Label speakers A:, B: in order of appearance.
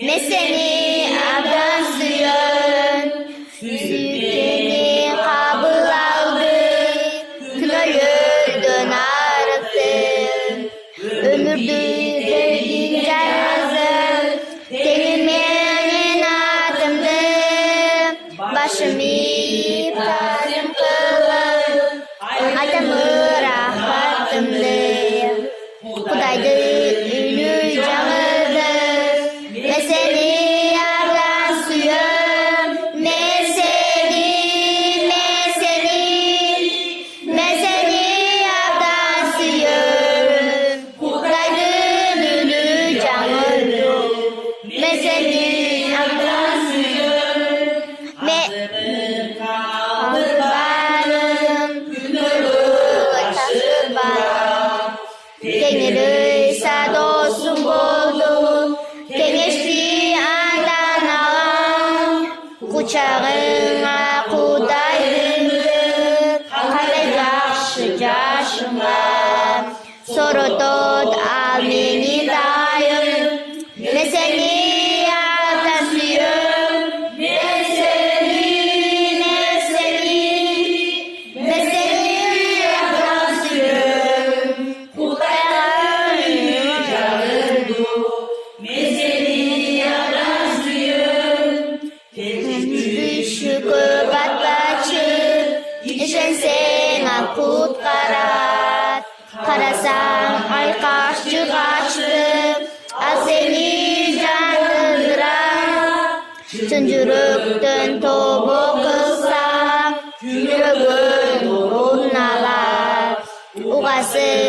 A: Meseni abdan suyun, sütünü kabul aldı, kınayırdın arıktın, ömürdü derdin canazı, teliminin adımdı, başımı iptadım kılın, adamı rahatımdı, Kudaydı ünlü canıdı, meseni ardan suyun, meseni ardan suyun, Kudaydı ünlü canıdı, meseni ardan suyun, kalır varım, günürü taşır varım, Deniriyse dostum buldum, geçti andan ağam, kucağına kudayındır, kalır yakşı yaşımlar, soru tut al beni dayım, meseni ardan suyun, meseni ardan suyun, Şükür batbaçı, işen sen akut karat, karasan ay kaçtı kaçtı, al seni canlandıran, Tuncuruktan tobu kılsam, yürügün burun alar, uğası